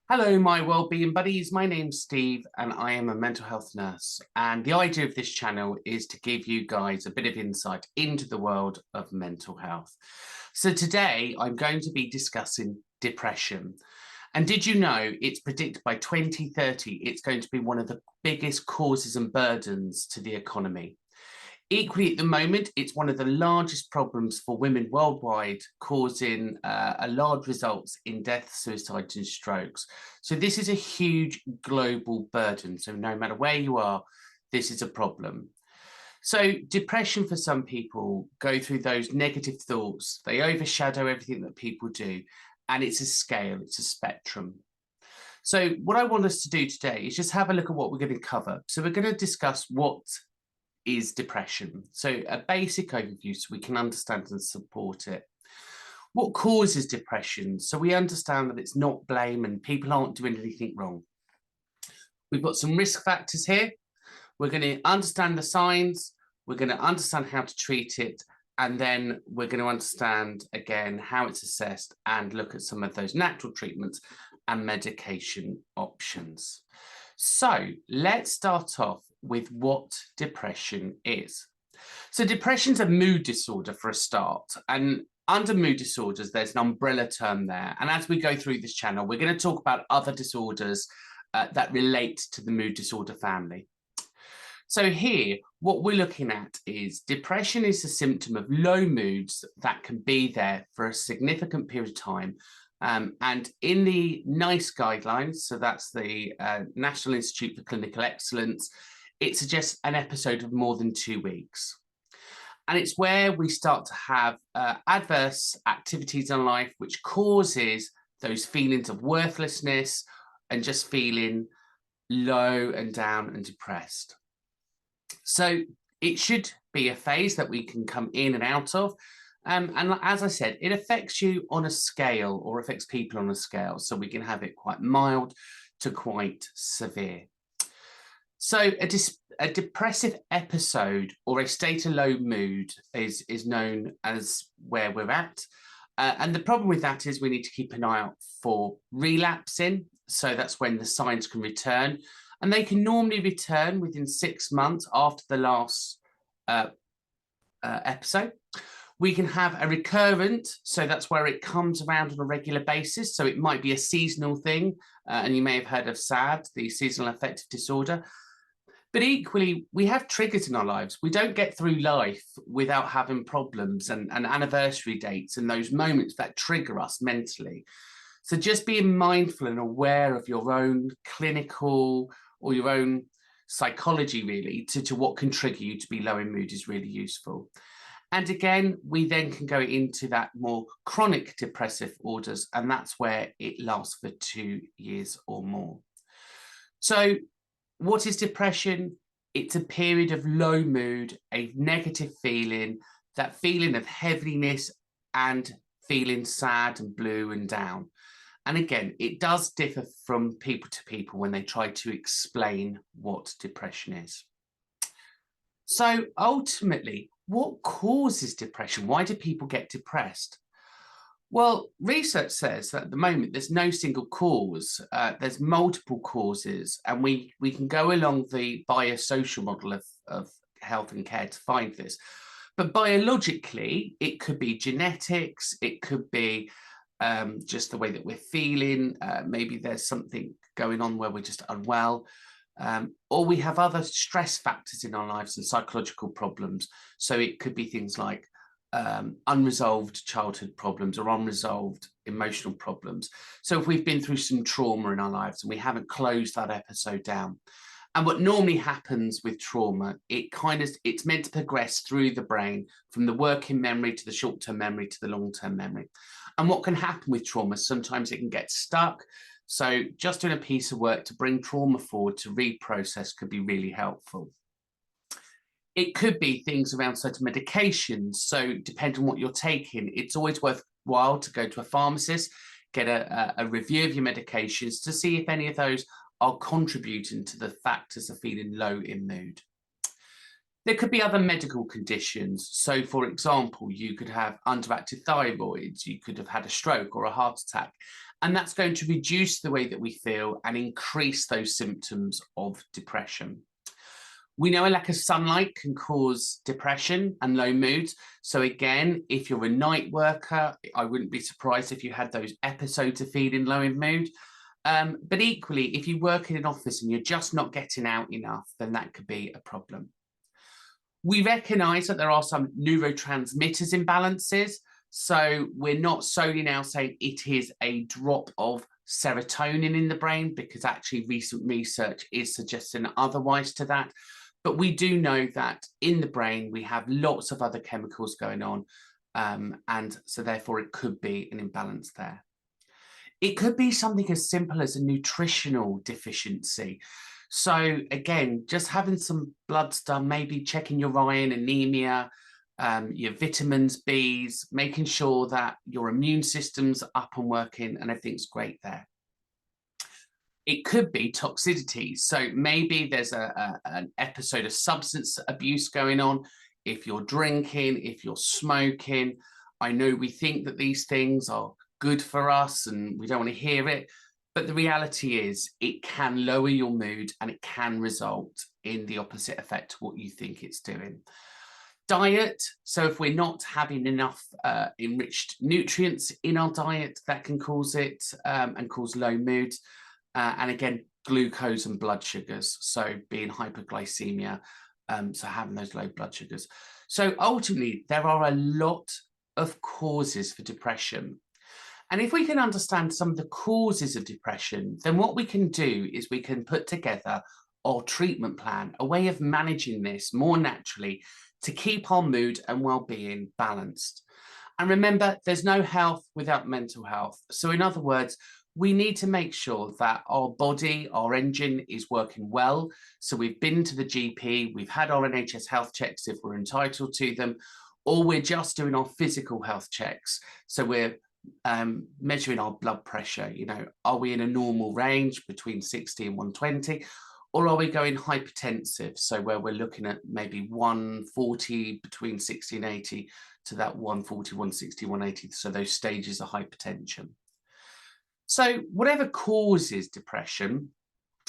Hello, my wellbeing buddies. My name's Steve and I am a mental health nurse. And the idea of this channel is to give you guys a bit of insight into the world of mental health. So today I'm going to be discussing depression. And did you know it's predicted by 2030 it's going to be one of the biggest causes and burdens to the economy? Equally, at the moment, it's one of the largest problems for women worldwide, causing a large results in death, suicides, and strokes. So this is a huge global burden. So no matter where you are, this is a problem. So depression for some people go through those negative thoughts. They overshadow everything that people do, and it's a scale, it's a spectrum. So what I want us to do today is just have a look at what we're going to cover. So we're going to discuss what is depression. So a basic overview so we can understand and support it. What causes depression? So we understand that it's not blame and people aren't doing anything wrong. We've got some risk factors here. We're going to understand the signs. We're going to understand how to treat it. And then we're going to understand, again, how it's assessed and look at some of those natural treatments and medication options. So let's start off with what depression is. So depression's a mood disorder for a start, and under mood disorders there's an umbrella term there, and as we go through this channel we're going to talk about other disorders that relate to the mood disorder family. So here what we're looking at is depression is a symptom of low moods that can be there for a significant period of time. And in the NICE guidelines, so that's the National Institute for Clinical Excellence, it suggests an episode of more than 2 weeks. And it's where we start to have adverse activities in life, which causes those feelings of worthlessness and just feeling low and down and depressed. So it should be a phase that we can come in and out of. And as I said, it affects you on a scale, or affects people on a scale. So we can have it quite mild to quite severe. So a depressive episode or a state of low mood is known as where we're at. And the problem with that is we need to keep an eye out for relapsing. So that's when the signs can return. And they can normally return within 6 months after the last episode. We can have a recurrent, so that's where it comes around on a regular basis. So it might be a seasonal thing, and you may have heard of SAD, the seasonal affective disorder. But equally, we have triggers in our lives. We don't get through life without having problems and anniversary dates and those moments that trigger us mentally. So just being mindful and aware of your own clinical or your own psychology, really, to what can trigger you to be low in mood is really useful. And again, we then can go into that more chronic depressive orders, and that's where it lasts for 2 years or more. So what is depression? It's a period of low mood, a negative feeling, that feeling of heaviness and feeling sad and blue and down. And again, it does differ from people to people when they try to explain what depression is. So ultimately, what causes depression? Why do people get depressed? Well, research says that at the moment there's no single cause. There's multiple causes, and we can go along the biosocial model of health and care to find this. But biologically, it could be genetics, it could be just the way that we're feeling. Maybe there's something going on where we're just unwell. Or we have other stress factors in our lives and psychological problems. So it could be things like unresolved childhood problems or unresolved emotional problems. So if we've been through some trauma in our lives and we haven't closed that episode down. And what normally happens with trauma, it's meant to progress through the brain from the working memory to the short-term memory to the long-term memory. And what can happen with trauma, sometimes it can get stuck. So just doing a piece of work to bring trauma forward to reprocess could be really helpful. It could be things around certain medications. So depending on what you're taking, it's always worthwhile to go to a pharmacist, get a review of your medications to see if any of those are contributing to the factors of feeling low in mood. There could be other medical conditions. So, for example, you could have underactive thyroids, you could have had a stroke or a heart attack, And that's going to reduce the way that we feel and increase those symptoms of depression. We know a lack of sunlight can cause depression and low moods. So again, if you're a night worker, I wouldn't be surprised if you had those episodes of feeling low in mood. But equally, if you work in an office and you're just not getting out enough, then that could be a problem. We recognise that there are some neurotransmitters imbalances. So we're not solely now saying it is a drop of serotonin in the brain, because actually recent research is suggesting otherwise to that. But we do know that in the brain, we have lots of other chemicals going on. And so therefore, it could be an imbalance there. It could be something as simple as a nutritional deficiency. So again, just having some bloods done, maybe checking your iron, anemia, your vitamins, Bs, making sure that your immune system's up and working and everything's great there. It could be toxicity. So maybe there's an episode of substance abuse going on. If you're drinking, if you're smoking, I know we think that these things are good for us and we don't want to hear it. But the reality is it can lower your mood and it can result in the opposite effect to what you think it's doing. Diet. So if we're not having enough enriched nutrients in our diet, that can cause it and cause low mood. And again, glucose and blood sugars. So being hyperglycemia, so having those low blood sugars. So ultimately, there are a lot of causes for depression. And if we can understand some of the causes of depression, then what we can do is we can put together our treatment plan, a way of managing this more naturally to keep our mood and well-being balanced. And remember, there's no health without mental health. So in other words, we need to make sure that our body, our engine is working well. So we've been to the GP, we've had our NHS health checks if we're entitled to them, or we're just doing our physical health checks. So we're measuring our blood pressure. You know, are we in a normal range between 60 and 120? Or are we going hypertensive? So where we're looking at maybe 140 between 60 and 80 to that 140, 160, 180. So those stages of hypertension. So whatever causes depression,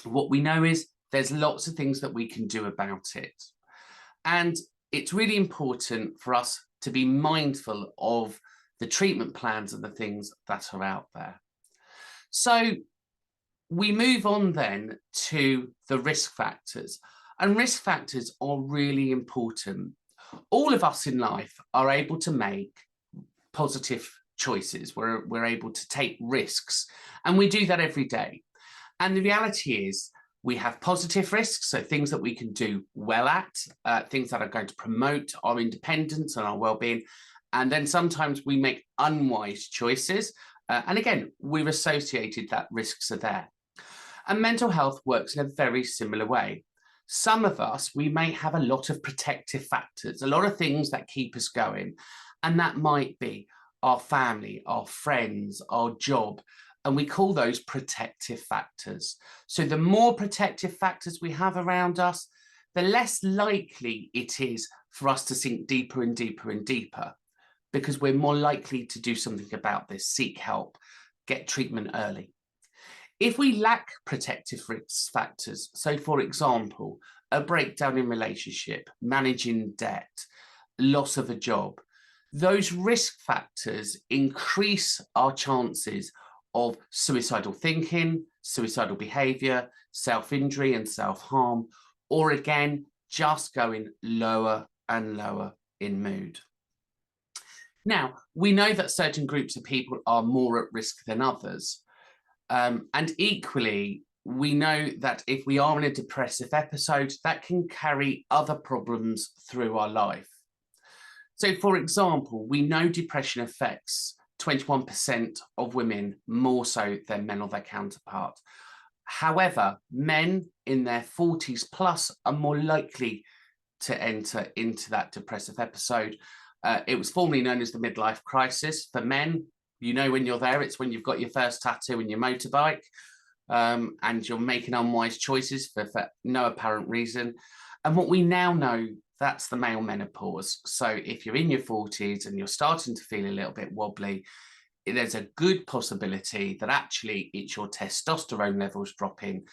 what we know is there's lots of things that we can do about it. And it's really important for us to be mindful of the treatment plans and the things that are out there. So we move on then to the risk factors. And risk factors are really important. All of us in life are able to make positive choices. We're able to take risks, and we do that every day. And the reality is we have positive risks, so things that we can do well at, things that are going to promote our independence and our well-being. And then sometimes we make unwise choices. And again, we've associated that risks are there. And mental health works in a very similar way. Some of us, we may have a lot of protective factors, a lot of things that keep us going. And that might be our family, our friends, our job, and we call those protective factors. So the more protective factors we have around us, the less likely it is for us to sink deeper and deeper and deeper, because we're more likely to do something about this, seek help, get treatment early. If we lack protective risk factors, so for example, a breakdown in relationship, managing debt, loss of a job, those risk factors increase our chances of suicidal thinking, suicidal behavior, self-injury and self-harm, or again, just going lower and lower in mood. Now, we know that certain groups of people are more at risk than others. And equally, we know that if we are in a depressive episode, that can carry other problems through our life. So, for example, we know depression affects 21% of women more so than men or their counterpart. However, men in their 40s plus are more likely to enter into that depressive episode. It was formerly known as the midlife crisis. For men, you know when you're there, it's when you've got your first tattoo and your motorbike, and you're making unwise choices for no apparent reason. And what we now know, that's the male menopause. So if you're in your 40s and you're starting to feel a little bit wobbly, there's a good possibility that actually it's your testosterone levels dropping,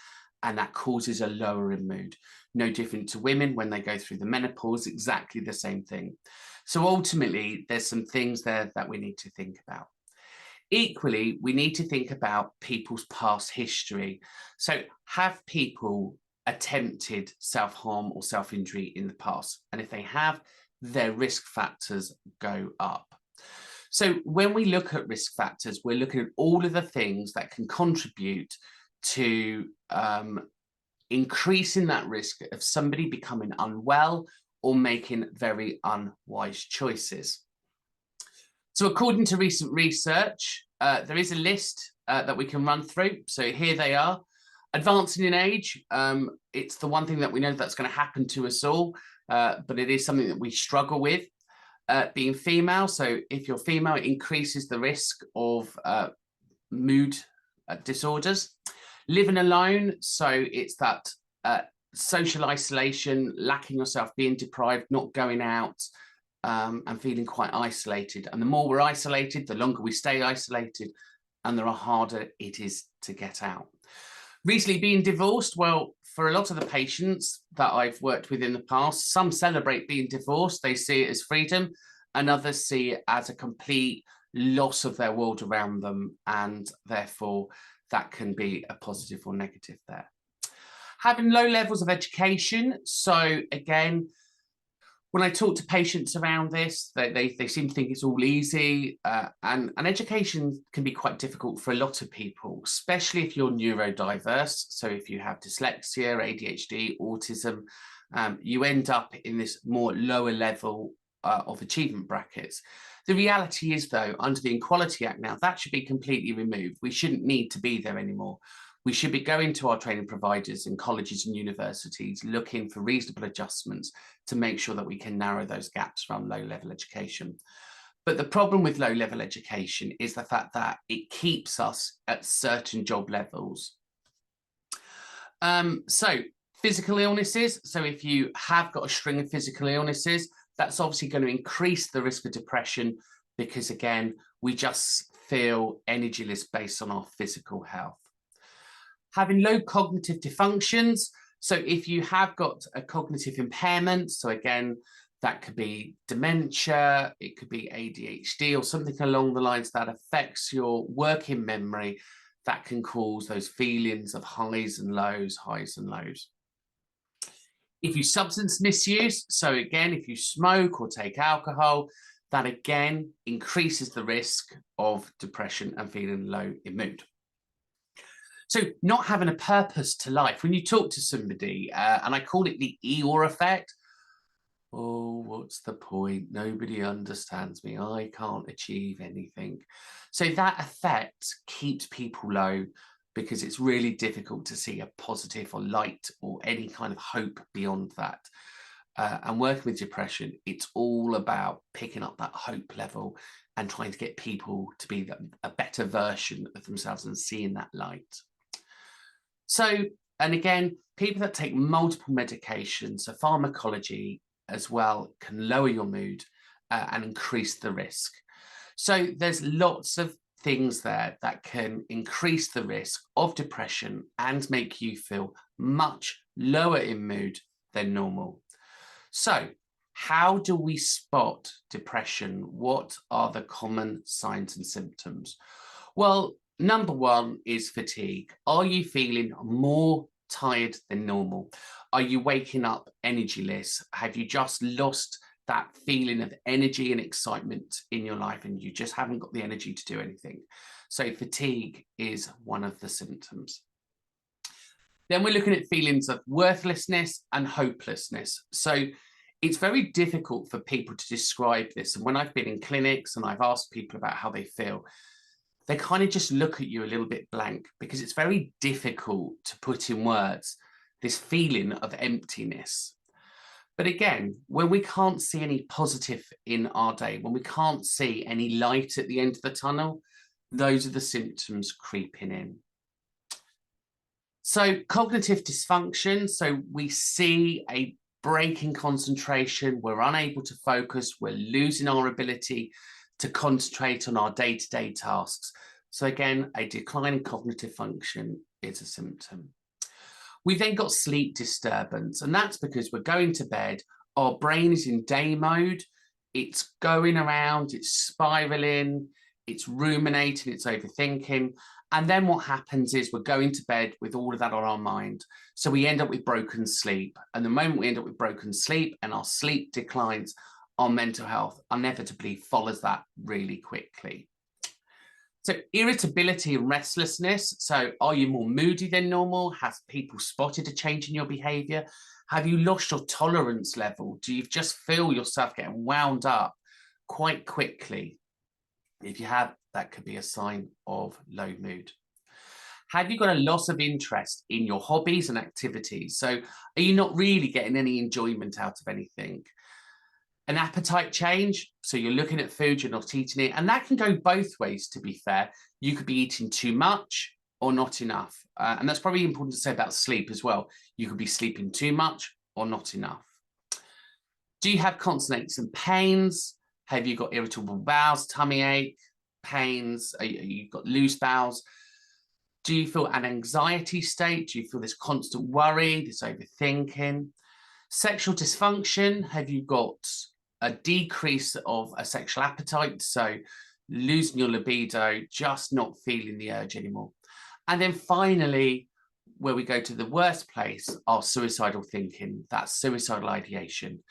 and that causes a lower in mood. No different to women when they go through the menopause, exactly the same thing. So ultimately, there's some things there that we need to think about. Equally, we need to think about people's past history. So have people attempted self-harm or self-injury in the past? And if they have, their risk factors go up. So when we look at risk factors, we're looking at all of the things that can contribute to increasing that risk of somebody becoming unwell or making very unwise choices. So according to recent research, there is a list that we can run through. So here they are. Advancing in age, it's the one thing that we know that's going to happen to us all, but it is something that we struggle with. Being female, so if you're female, it increases the risk of mood disorders. Living alone, so it's that social isolation, lacking yourself, being deprived, not going out, and feeling quite isolated. And the more we're isolated, the longer we stay isolated, and the harder it is to get out. Recently being divorced, well, for a lot of the patients that I've worked with in the past, some celebrate being divorced. They see it as freedom, and others see it as a complete loss of their world around them, and therefore that can be a positive or negative there. Having low levels of education. So again, when I talk to patients around this, they seem to think it's all easy, and education can be quite difficult for a lot of people, especially if you're neurodiverse. So if you have dyslexia, ADHD, autism, you end up in this more lower level of achievement brackets. The reality is, though, under the Equality Act now, that should be completely removed. We shouldn't need to be there anymore. We should be going to our training providers in colleges and universities, looking for reasonable adjustments to make sure that we can narrow those gaps around low-level education. But the problem with low-level education is the fact that it keeps us at certain job levels. So physical illnesses. So if you have got a string of physical illnesses, that's obviously going to increase the risk of depression because, again, we just feel energyless based on our physical health. Having low cognitive dysfunctions. So if you have got a cognitive impairment, so again, that could be dementia, it could be ADHD or something along the lines that affects your working memory, that can cause those feelings of highs and lows, highs and lows. If you substance misuse, so again, if you smoke or take alcohol, that again increases the risk of depression and feeling low in mood. So not having a purpose to life. When you talk to somebody, and I call it the Eeyore effect, oh, what's the point? Nobody understands me. I can't achieve anything. So that effect keeps people low because it's really difficult to see a positive or light or any kind of hope beyond that. And working with depression, it's all about picking up that hope level and trying to get people to be a better version of themselves and seeing that light. So, and again, people that take multiple medications, so pharmacology as well, can lower your mood and increase the risk. So there's lots of things there that can increase the risk of depression and make you feel much lower in mood than normal. So how do we spot depression? What are the common signs and symptoms? Well, number one is fatigue. Are you feeling more tired than normal? Are you waking up energyless? Have you just lost that feeling of energy and excitement in your life and you just haven't got the energy to do anything? So fatigue is one of the symptoms. Then we're looking at feelings of worthlessness and hopelessness. So it's very difficult for people to describe this. And when I've been in clinics and I've asked people about how they feel, they kind of just look at you a little bit blank because it's very difficult to put in words this feeling of emptiness. But again, when we can't see any positive in our day, when we can't see any light at the end of the tunnel, those are the symptoms creeping in. So cognitive dysfunction, so we see a break in concentration, we're unable to focus, we're losing our ability to concentrate on our day-to-day tasks. So again, a decline in cognitive function is a symptom. We've then got sleep disturbance, and that's because we're going to bed, our brain is in day mode, it's going around, it's spiraling, it's ruminating, it's overthinking. And then what happens is we're going to bed with all of that on our mind. So we end up with broken sleep. And the moment we end up with broken sleep and our sleep declines, our mental health inevitably follows that really quickly. So irritability and restlessness. So are you more moody than normal? Has people spotted a change in your behavior? Have you lost your tolerance level? Do you just feel yourself getting wound up quite quickly? If you have, that could be a sign of low mood. Have you got a loss of interest in your hobbies and activities? So are you not really getting any enjoyment out of anything? An appetite change, so you're looking at food, you're not eating it, and that can go both ways, to be fair. You could be eating too much or not enough, and that's probably important to say about sleep as well. You could be sleeping too much or not enough. Do you have constant aches and pains? Have you got irritable bowels, tummy ache, pains? You've got loose bowels? Do you feel an anxiety state? Do you feel this constant worry, this overthinking? Sexual dysfunction, have you got a decrease of a sexual appetite, so losing your libido, just not feeling the urge anymore? And then finally, where we go to the worst place, are suicidal thinking, that's suicidal ideation.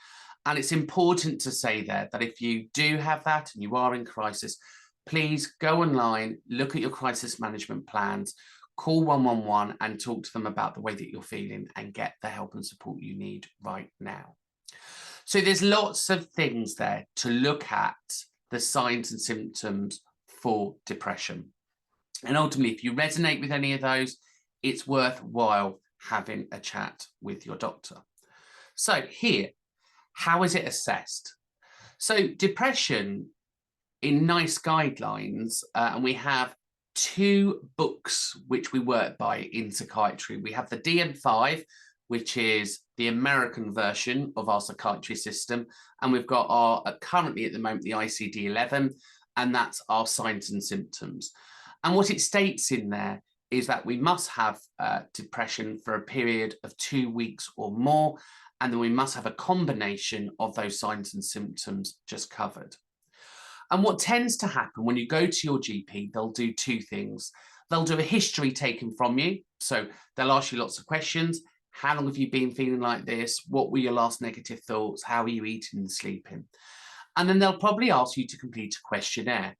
And it's important to say there that if you do have that and you are in crisis, please go online, look at your crisis management plans, call 111 and talk to them about the way that you're feeling and get the help and support you need right now. So there's lots of things there to look at, the signs and symptoms for depression. And ultimately, if you resonate with any of those, it's worthwhile having a chat with your doctor. So here, how is it assessed? So depression, in NICE guidelines, and we have 2 books which we work by in psychiatry. We have the DSM-5, which is the American version of our psychiatry system, and we've got our currently at the moment the ICD-11, and that's our signs and symptoms. And what it states in there is that we must have depression for a period of 2 weeks or more, and then we must have a combination of those signs and symptoms just covered. And what tends to happen when you go to your GP, they'll do 2 things. They'll do a history taken from you. So they'll ask you lots of questions. How long have you been feeling like this? What were your last negative thoughts? How are you eating and sleeping? And then they'll probably ask you to complete a questionnaire.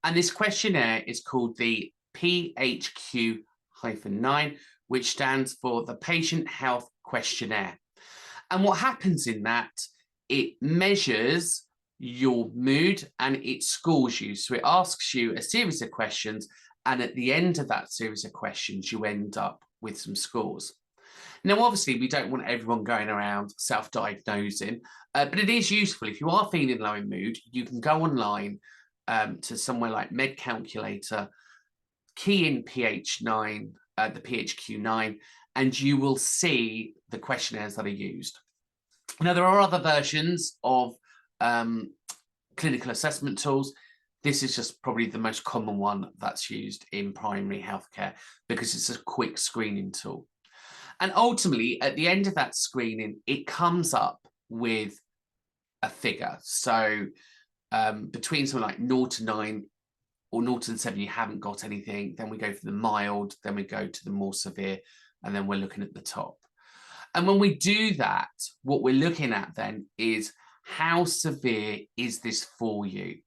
And this questionnaire is called the PHQ-9, which stands for the Patient Health Questionnaire. And what happens in that, it measures your mood and it scores you. So it asks you a series of questions, and at the end of that series of questions, you end up with some scores. Now, obviously, we don't want everyone going around self-diagnosing, but it is useful. If you are feeling low in mood, you can go online to somewhere like Med Calculator, key in PH9, the PHQ-9, and you will see the questionnaires that are used. Now, there are other versions of clinical assessment tools. This is just probably the most common one that's used in primary healthcare because it's a quick screening tool. And ultimately, at the end of that screening, it comes up with a figure. So between something like 0 to 9 or 0 to 7, you haven't got anything. Then we go for the mild, then we go to the more severe, and then we're looking at the top. And when we do that, what we're looking at then is how severe is this for you?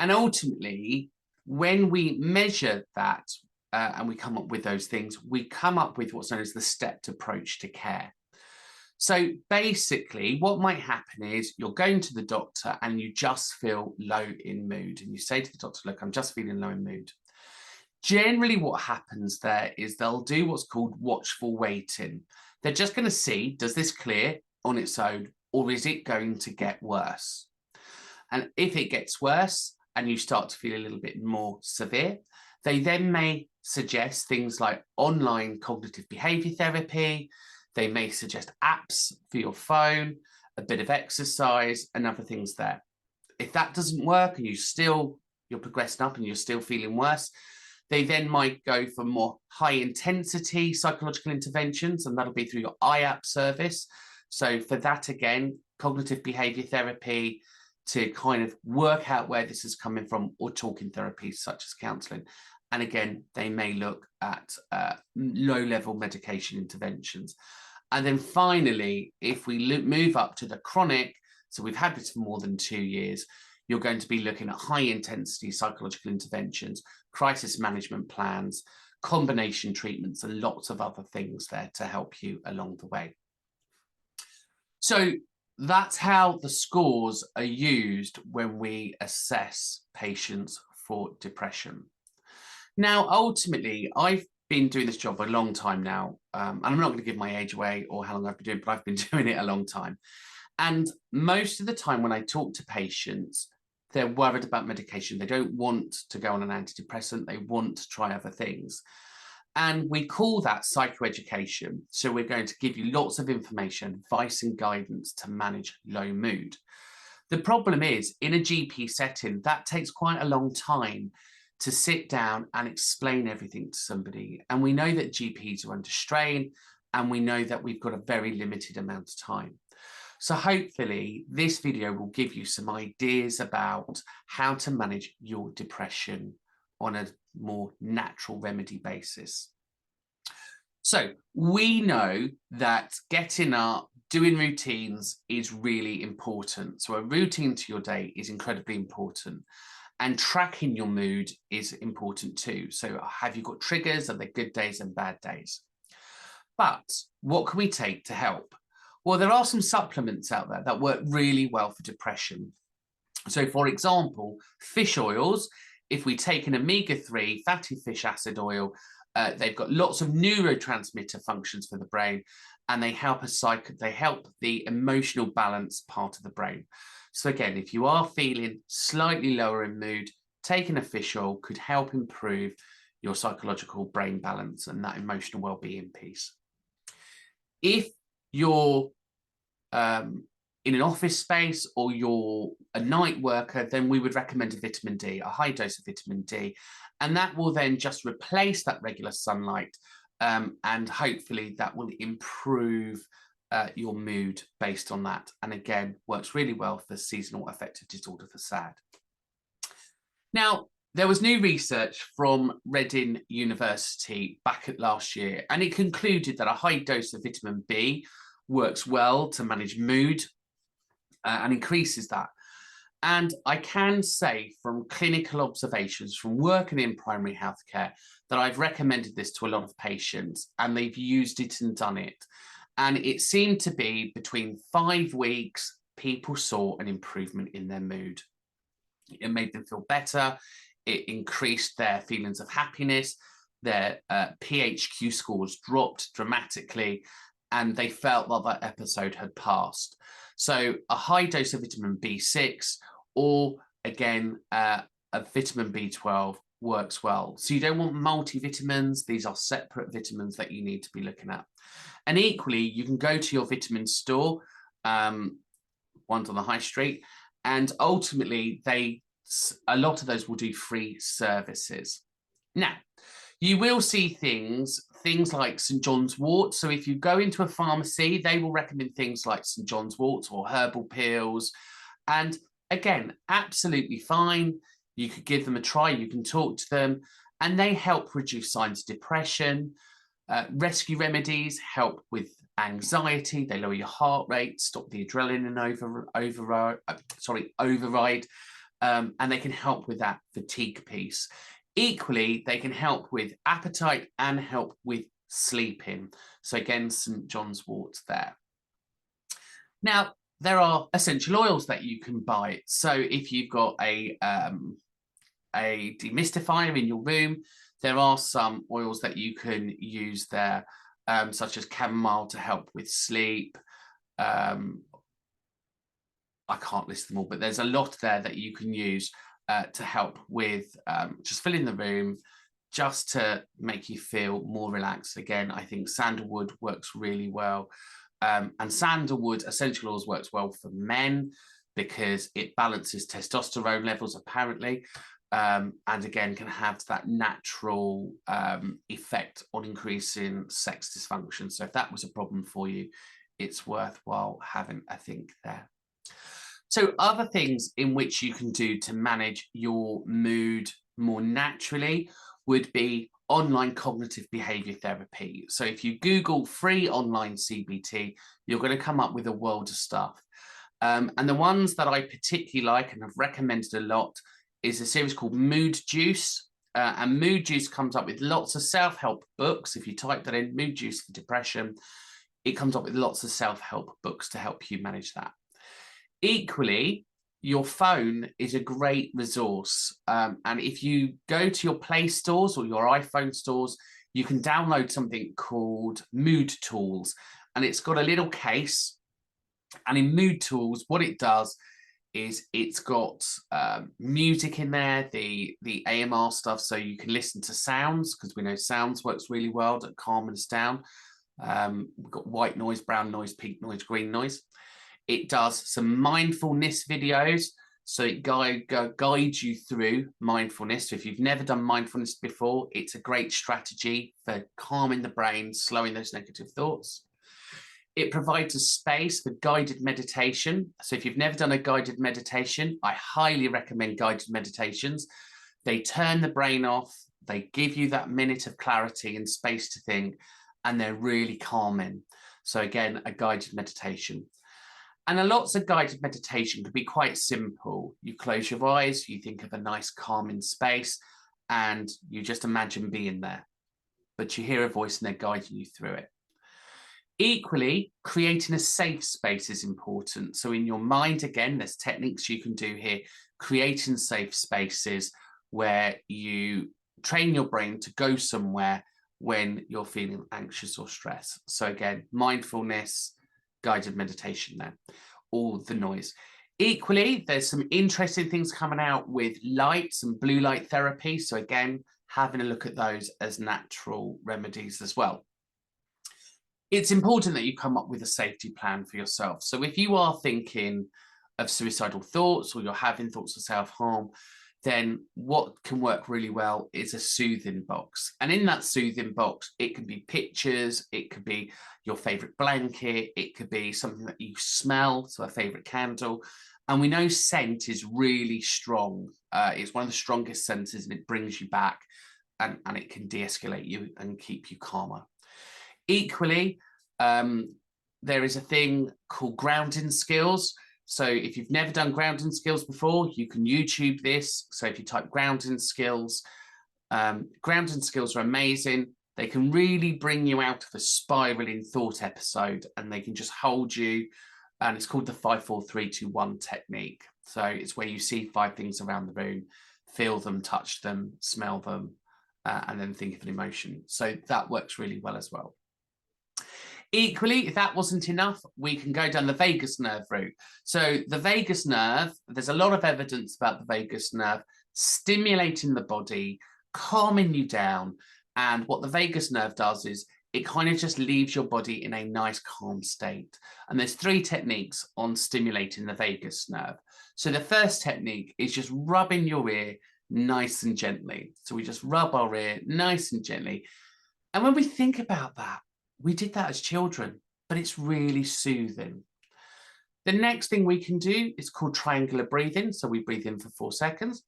And ultimately, when we measure that and we come up with those things, we come up with what's known as the stepped approach to care. So basically, what might happen is you're going to the doctor and you just feel low in mood. And you say to the doctor, look, I'm just feeling low in mood. Generally, what happens there is they'll do what's called watchful waiting. They're just going to see, does this clear on its own, or is it going to get worse? And if it gets worse and you start to feel a little bit more severe, they then may suggest things like online cognitive behavior therapy. They may suggest apps for your phone, a bit of exercise, and other things there. If that doesn't work and you're progressing up and you're still feeling worse, they then might go for more high intensity psychological interventions, and that'll be through your IAP service. So for that, again, cognitive behavior therapy to kind of work out where this is coming from, or talking therapies such as counseling. And again, they may look at low-level medication interventions. And then finally, if we move up to the chronic, so we've had this for more than 2 years, you're going to be looking at high-intensity psychological interventions, crisis management plans, combination treatments, and lots of other things there to help you along the way. So that's how the scores are used when we assess patients for depression. Now, ultimately, I've been doing this job a long time now, and I'm not going to give my age away or how long I've been doing it, but I've been doing it a long time. And most of the time when I talk to patients, they're worried about medication. They don't want to go on an antidepressant. They want to try other things. And we call that psychoeducation. So we're going to give you lots of information, advice and guidance to manage low mood. The problem is, in a GP setting, that takes quite a long time to sit down and explain everything to somebody. And we know that GPs are under strain, and we know that we've got a very limited amount of time. So hopefully this video will give you some ideas about how to manage your depression on a more natural remedy basis. So we know that getting up, doing routines is really important. So a routine to your day is incredibly important. And tracking your mood is important too. So have you got triggers? Are there good days and bad days? But what can we take to help? Well, there are some supplements out there that work really well for depression. So for example, fish oils, if we take an omega-3 fatty fish acid oil, they've got lots of neurotransmitter functions for the brain, and they help the emotional balance part of the brain. So again, if you are feeling slightly lower in mood, taking a fish oil could help improve your psychological brain balance and that emotional well-being piece. If you're in an office space or you're a night worker, then we would recommend a vitamin D, a high dose of vitamin D, and that will then just replace that regular sunlight, and hopefully that will improve your mood based on that. And again, works really well for seasonal affective disorder for SAD. Now, there was new research from Reading University back at last year, and it concluded that a high dose of vitamin B works well to manage mood and increases that. And I can say from clinical observations, from working in primary healthcare, that I've recommended this to a lot of patients and they've used it and done it. And it seemed to be between 5 weeks, people saw an improvement in their mood. It made them feel better. It increased their feelings of happiness. Their PHQ scores dropped dramatically, and they felt that that episode had passed. So a high dose of vitamin B6 or, again, a vitamin B12 works well. So you don't want multivitamins. These are separate vitamins that you need to be looking at. And equally, you can go to your vitamin store, ones on the high street, and ultimately a lot of those will do free services. Now, you will see things like St. John's wort. So if you go into a pharmacy, they will recommend things like St. John's wort or herbal pills. And again, absolutely fine. You could give them a try. You can talk to them, and they help reduce signs of depression. Rescue remedies help with anxiety. They lower your heart rate, stop the adrenaline override, and they can help with that fatigue piece. Equally, they can help with appetite and help with sleeping. So again, St. John's wort there. Now, there are essential oils that you can buy. So if you've got a demystifier in your room, there are some oils that you can use there, such as chamomile to help with sleep. I can't list them all, but there's a lot there that you can use to help with just filling the room, just to make you feel more relaxed. Again, I think sandalwood works really well. And sandalwood essential oils works well for men. because it balances testosterone levels apparently, and again can have that natural effect on increasing sex dysfunction. So if that was a problem for you, it's worthwhile having a think there. So other things in which you can do to manage your mood more naturally would be online cognitive behavior therapy. So if you Google free online CBT, you're going to come up with a world of stuff. And the ones that I particularly like and have recommended a lot is a series called Mood Juice. And Mood Juice comes up with lots of self-help books. If you type that in, Mood Juice for depression, it comes up with lots of self-help books to help you manage that. Equally, your phone is a great resource. And if you go to your Play stores or your iPhone stores, you can download something called Mood Tools. And it's got a little case. And in Mood Tools, what it does is it's got music in there, the AMR stuff, so you can listen to sounds, because we know sounds works really well to calm us down. We've got white noise, brown noise, pink noise, green noise. It does some mindfulness videos, so it guides you through mindfulness. So if you've never done mindfulness before, it's a great strategy for calming the brain, slowing those negative thoughts. It provides a space for guided meditation. So if you've never done a guided meditation, I highly recommend guided meditations. They turn the brain off, they give you that minute of clarity and space to think, and they're really calming. So again, a guided meditation. And lots of guided meditation can be quite simple. You close your eyes, you think of a nice calming space, and you just imagine being there. But you hear a voice and they're guiding you through it. Equally, creating a safe space is important. So in your mind, again, there's techniques you can do here, creating safe spaces where you train your brain to go somewhere when you're feeling anxious or stressed. So again, mindfulness, guided meditation there, all the noise. Equally, there's some interesting things coming out with lights and blue light therapy. So again, having a look at those as natural remedies as well. It's important that you come up with a safety plan for yourself. So if you are thinking of suicidal thoughts or you're having thoughts of self-harm, then what can work really well is a soothing box. And in that soothing box, it can be pictures, it could be your favorite blanket, it could be something that you smell, so a favorite candle. And we know scent is really strong. It's one of the strongest senses, and it brings you back, and it can de-escalate you and keep you calmer. Equally, there is a thing called grounding skills. So if you've never done grounding skills before, you can YouTube this. So if you type grounding skills are amazing. They can really bring you out of a spiraling thought episode, and they can just hold you. And it's called the 5-4-3-2-1 technique. So it's where you see 5 things around the room, feel them, touch them, smell them, and then think of an emotion. So that works really well as well. Equally, if that wasn't enough, we can go down the vagus nerve route. So the vagus nerve, there's a lot of evidence about the vagus nerve stimulating the body, calming you down. And what the vagus nerve does is it kind of just leaves your body in a nice calm state. And there's 3 techniques on stimulating the vagus nerve. So the first technique is just rubbing your ear nice and gently. So we just rub our ear nice and gently. And when we think about that, we did that as children, but it's really soothing. The next thing we can do is called triangular breathing. So we breathe in for 4 seconds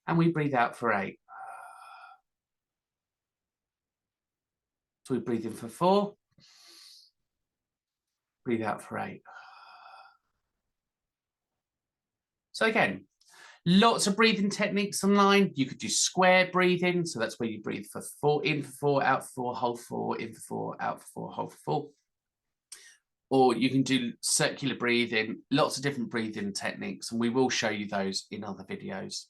and we breathe out for 8. So we breathe in for 4, breathe out for 8. So again, lots of breathing techniques online. You could do square breathing. So that's where you breathe for 4, in for 4, out for 4, hold 4, in for 4, out for 4, hold for 4. Or you can do circular breathing, lots of different breathing techniques, and we will show you those in other videos.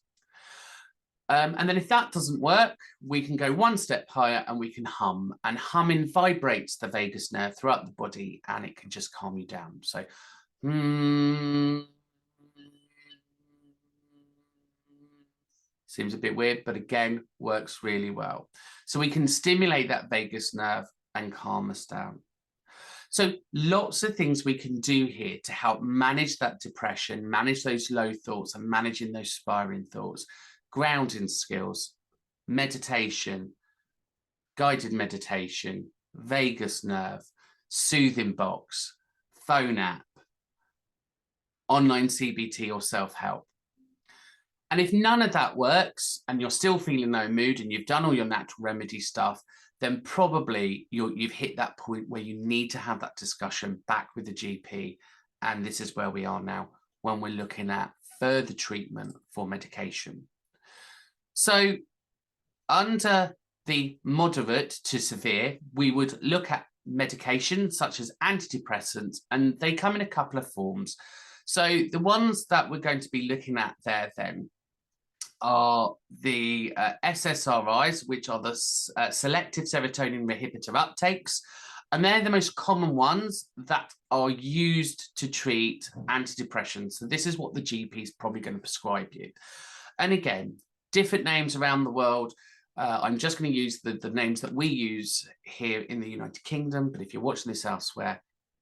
And then if that doesn't work, we can go 1 step higher and we can hum. And humming vibrates the vagus nerve throughout the body, and it can just calm you down. So, seems a bit weird, but again, works really well. So we can stimulate that vagus nerve and calm us down. So lots of things we can do here to help manage that depression, manage those low thoughts and managing those spiraling thoughts. Grounding skills, meditation, guided meditation, vagus nerve, soothing box, phone app, online CBT or self-help. And if none of that works and you're still feeling low mood and you've done all your natural remedy stuff, then probably you've hit that point where you need to have that discussion back with the GP. And this is where we are now when we're looking at further treatment for medication. So under the moderate to severe, we would look at medication such as antidepressants, and they come in a couple of forms. So the ones that we're going to be looking at there then are the SSRIs, which are the selective serotonin inhibitor uptakes. And they're the most common ones that are used to treat antidepressants. So this is what the GP is probably going to prescribe you. And again, different names around the world. I'm just going to use the names that we use here in the United Kingdom. But if you're watching this elsewhere,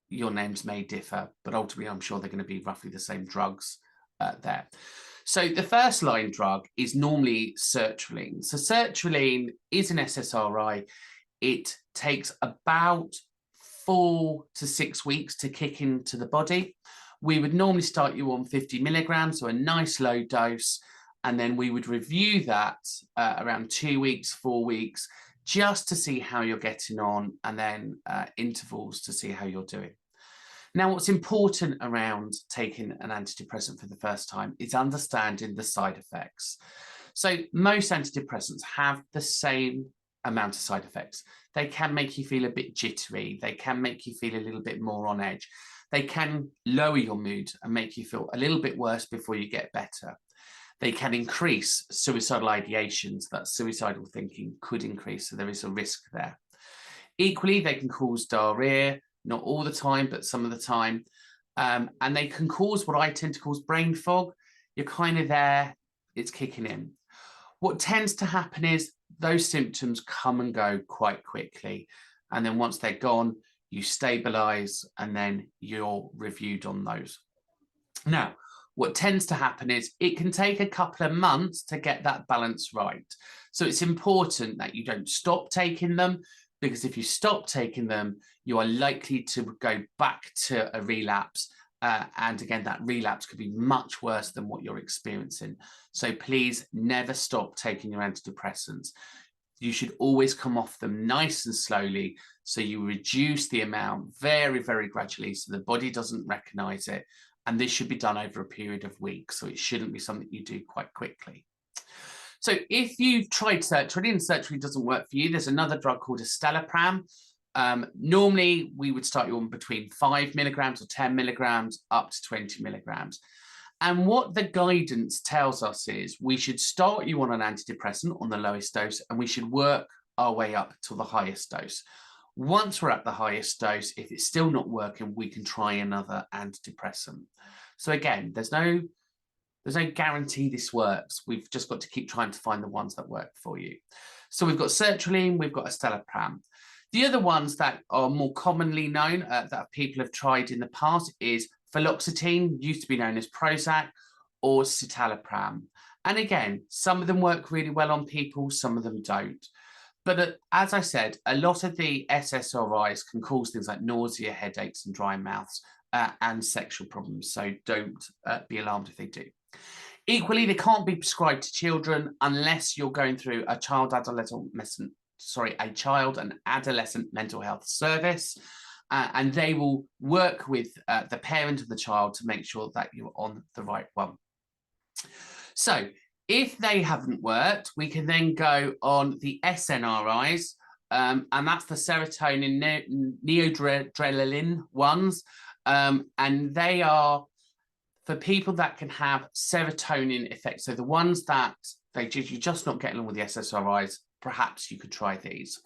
your names may differ. But ultimately, I'm sure they're going to be roughly the same drugs there. So the first line drug is normally sertraline. So sertraline is an SSRI. It takes about 4 to 6 weeks to kick into the body. We would normally start you on 50 milligrams, so a nice low dose, and then we would review that around 2 weeks, 4 weeks, just to see how you're getting on, and then intervals to see how you're doing. Now, what's important around taking an antidepressant for the first time is understanding the side effects. So most antidepressants have the same amount of side effects. They can make you feel a bit jittery. They can make you feel a little bit more on edge. They can lower your mood and make you feel a little bit worse before you get better. They can increase suicidal ideations. That suicidal thinking could increase, so there is a risk there. Equally, they can cause diarrhea, not all the time, but some of the time. And they can cause what I tend to call brain fog. You're kind of there, it's kicking in. What tends to happen is those symptoms come and go quite quickly. And then once they're gone, you stabilize and then you're reviewed on those. Now, what tends to happen is it can take a couple of months to get that balance right. So it's important that you don't stop taking them, because if you stop taking them, you are likely to go back to a relapse. And again, that relapse could be much worse than what you're experiencing. So please never stop taking your antidepressants. You should always come off them nice and slowly, so you reduce the amount very, very gradually so the body doesn't recognize it. And this should be done over a period of weeks. So it shouldn't be something you do quite quickly. So if you've tried sertraline and sertraline doesn't work for you, there's another drug called escitalopram. Normally, we would start you on between 5 milligrams or 10 milligrams up to 20 milligrams. And what the guidance tells us is we should start you on an antidepressant on the lowest dose, and we should work our way up to the highest dose. Once we're at the highest dose, if it's still not working, we can try another antidepressant. So again, there's no guarantee this works. We've just got to keep trying to find the ones that work for you. So we've got sertraline, we've got escitalopram. The other ones that are more commonly known that people have tried in the past is fluoxetine, used to be known as Prozac, or citalopram. And again, some of them work really well on people, some of them don't. But as I said, a lot of the SSRIs can cause things like nausea, headaches, and dry mouths, and sexual problems. So don't be alarmed if they do. Equally, they can't be prescribed to children unless you're going through a child and adolescent mental health service, and they will work with the parent of the child to make sure that you're on the right one. So if they haven't worked, we can then go on the SNRIs, and that's the serotonin neoadrenaline ones, and they are for people that can have serotonin effects. So the ones that you're just not getting along with the SSRIs, perhaps you could try these.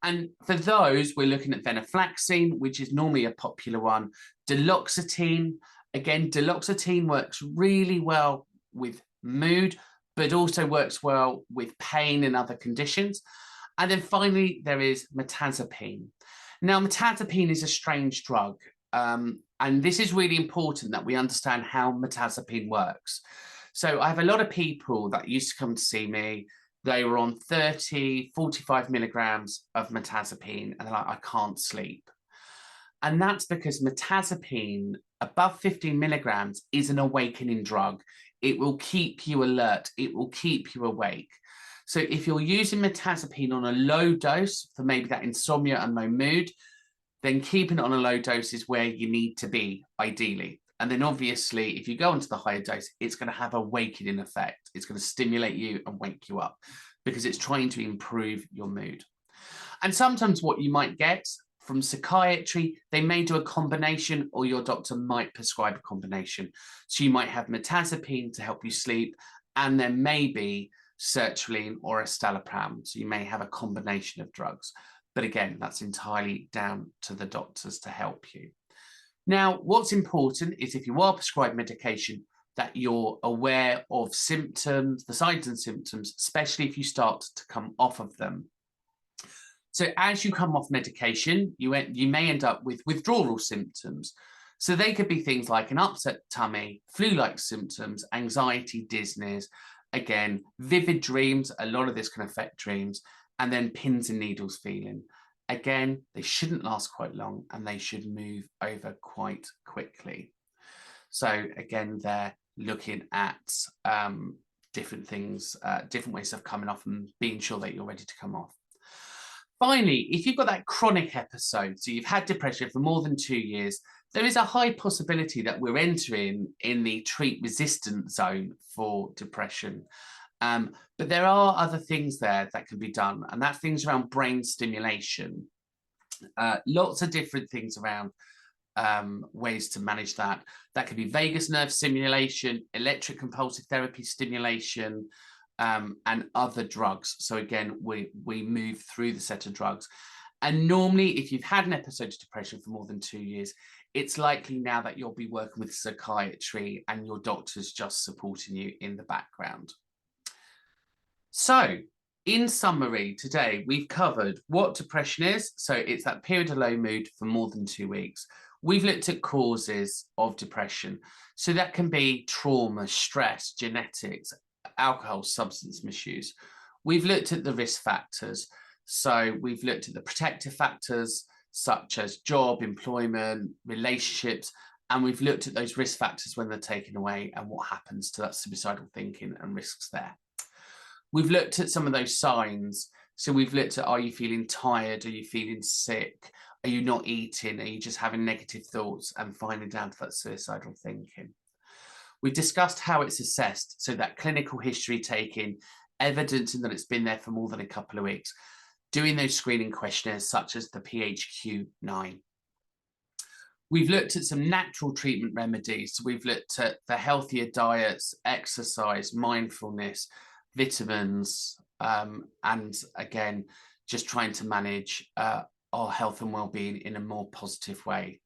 And for those, we're looking at venlafaxine, which is normally a popular one. Duloxetine, again, duloxetine works really well with mood, but also works well with pain and other conditions. And then finally, there is mirtazapine. Now, mirtazapine is a strange drug. And this is really important that we understand how mirtazapine works. So I have a lot of people that used to come to see me. They were on 30, 45 milligrams of mirtazapine, and they're like, I can't sleep. And that's because mirtazapine above 15 milligrams is an awakening drug. It will keep you alert. It will keep you awake. So if you're using mirtazapine on a low dose for maybe that insomnia and low mood, then keeping it on a low dose is where you need to be, ideally. And then obviously, if you go into the higher dose, it's going to have a wakening effect. It's going to stimulate you and wake you up because it's trying to improve your mood. And sometimes what you might get from psychiatry, they may do a combination, or your doctor might prescribe a combination. So you might have mirtazapine to help you sleep, and then maybe sertraline or escitalopram. So you may have a combination of drugs. But again, that's entirely down to the doctors to help you. Now, what's important is if you are prescribed medication, that you're aware of symptoms, the signs and symptoms, especially if you start to come off of them. So as you come off medication, you may end up with withdrawal symptoms. So they could be things like an upset tummy, flu-like symptoms, anxiety, dizziness, again, vivid dreams. A lot of this can affect dreams, and then pins and needles feeling. Again, they shouldn't last quite long, and they should move over quite quickly. So again, they're looking at different things, different ways of coming off and being sure that you're ready to come off. Finally, if you've got that chronic episode, so you've had depression for more than 2 years, there is a high possibility that we're entering in the treat-resistant zone for depression. But there are other things there that can be done, and that's things around brain stimulation. Lots of different things around ways to manage that. That could be vagus nerve stimulation, electric compulsive therapy stimulation, and other drugs. So again, we move through the set of drugs. And normally, if you've had an episode of depression for more than 2 years, it's likely now that you'll be working with psychiatry and your doctor's just supporting you in the background. So, in summary, today we've covered what depression is. So it's that period of low mood for more than 2 weeks. We've looked at causes of depression. So that can be trauma, stress, genetics, alcohol, substance misuse. We've looked at the risk factors. So we've looked at the protective factors such as job, employment, relationships, and we've looked at those risk factors when they're taken away and what happens to that suicidal thinking and risks there. We've looked at some of those signs. So we've looked at, are you feeling tired? Are you feeling sick? Are you not eating? Are you just having negative thoughts and finding down to that suicidal thinking? We've discussed how it's assessed, so that clinical history taking, evidencing that it's been there for more than a couple of weeks, doing those screening questionnaires such as the PHQ-9. We've looked at some natural treatment remedies. So we've looked at the healthier diets, exercise, mindfulness, vitamins, and again, just trying to manage our health and well-being in a more positive way.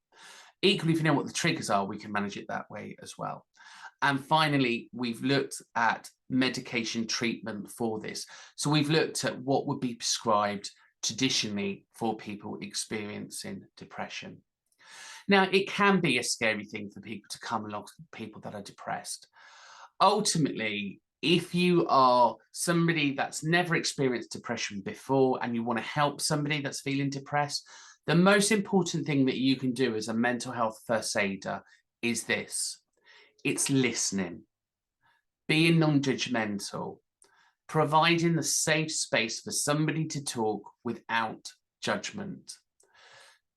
Equally, if you know what the triggers are, we can manage it that way as well. And finally, we've looked at medication treatment for this. So we've looked at what would be prescribed traditionally for people experiencing depression. Now, it can be a scary thing for people to come along with people that are depressed. Ultimately, if you are somebody that's never experienced depression before and you want to help somebody that's feeling depressed, the most important thing that you can do as a mental health first aider is this. It's listening, being non-judgmental, providing the safe space for somebody to talk without judgment.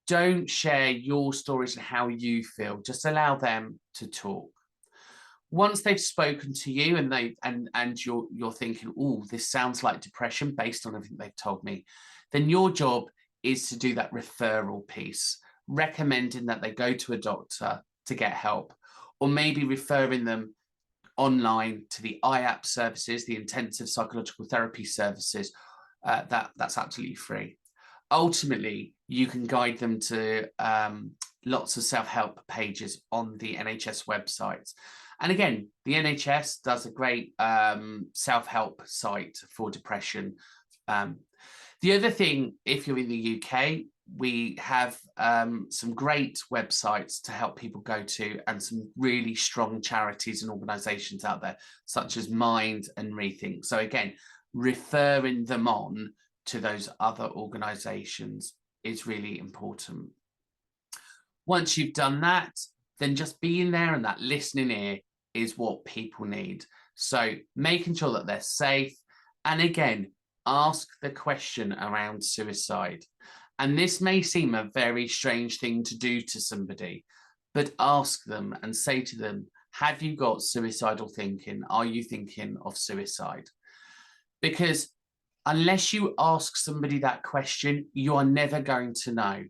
Don't share your stories and how you feel. Just allow them to talk. Once they've spoken to you and you're thinking, oh, this sounds like depression based on everything they've told me, then your job is to do that referral piece, recommending that they go to a doctor to get help, or maybe referring them online to the IAP services, the intensive psychological therapy services. That's absolutely free. Ultimately, you can guide them to lots of self-help pages on the NHS websites. And again, the NHS does a great self-help site for depression. The other thing, if you're in the UK, we have some great websites to help people go to, and some really strong charities and organisations out there, such as Mind and Rethink. So again, referring them on to those other organisations is really important. Once you've done that, then just being there and that listening ear is what people need. So making sure that they're safe. And again, ask the question around suicide. And this may seem a very strange thing to do to somebody, but ask them and say to them, have you got suicidal thinking? Are you thinking of suicide? Because unless you ask somebody that question, you are never going to know.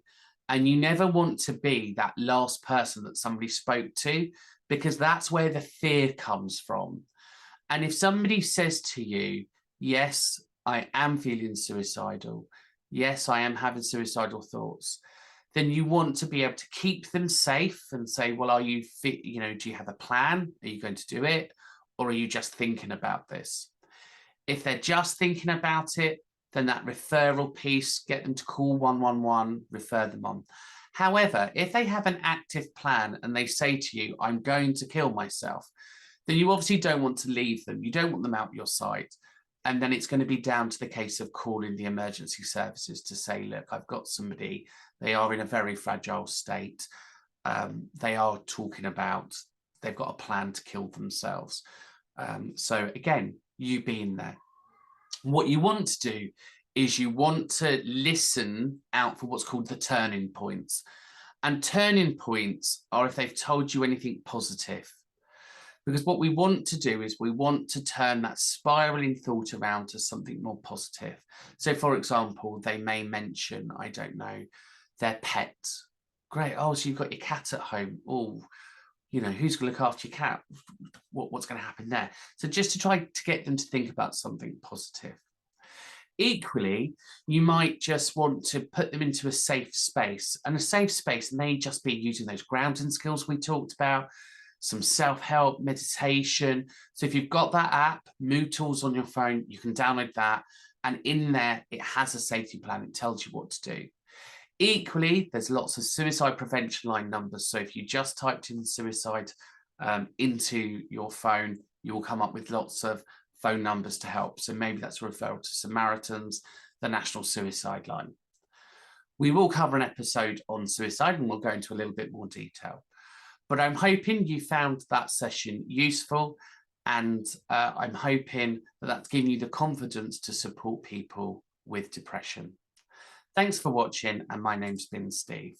And you never want to be that last person that somebody spoke to, because that's where the fear comes from. And if somebody says to you, yes, I am feeling suicidal, yes, I am having suicidal thoughts, then you want to be able to keep them safe and say, well, are you fit? You know, do you have a plan? Are you going to do it? Or are you just thinking about this? If they're just thinking about it, then that referral piece, get them to call 111, refer them on. However, if they have an active plan and they say to you, I'm going to kill myself, then you obviously don't want to leave them. You don't want them out your sight. And then it's going to be down to the case of calling the emergency services to say, look, I've got somebody, they are in a very fragile state. They are talking about, they've got a plan to kill themselves. So again, you being there. What you want to do is you want to listen out for what's called the turning points. And turning points are if they've told you anything positive. Because what we want to do is we want to turn that spiraling thought around to something more positive. So, for example, they may mention, I don't know, their pet. Great. Oh, so you've got your cat at home. Oh, you know, who's going to look after your cat? What's going to happen there? So just to try to get them to think about something positive. Equally, you might just want to put them into a safe space. And a safe space may just be using those grounding skills we talked about, some self-help, meditation. So if you've got that app, Mood Tools on your phone, you can download that. And in there, it has a safety plan. It tells you what to do. Equally, there's lots of suicide prevention line numbers. So if you just typed in suicide into your phone, you will come up with lots of phone numbers to help. So maybe that's a referral to Samaritans, the National Suicide Line. We will cover an episode on suicide and we'll go into a little bit more detail. But I'm hoping you found that session useful, and I'm hoping that that's giving you the confidence to support people with depression. Thanks for watching, and my name's been Steve.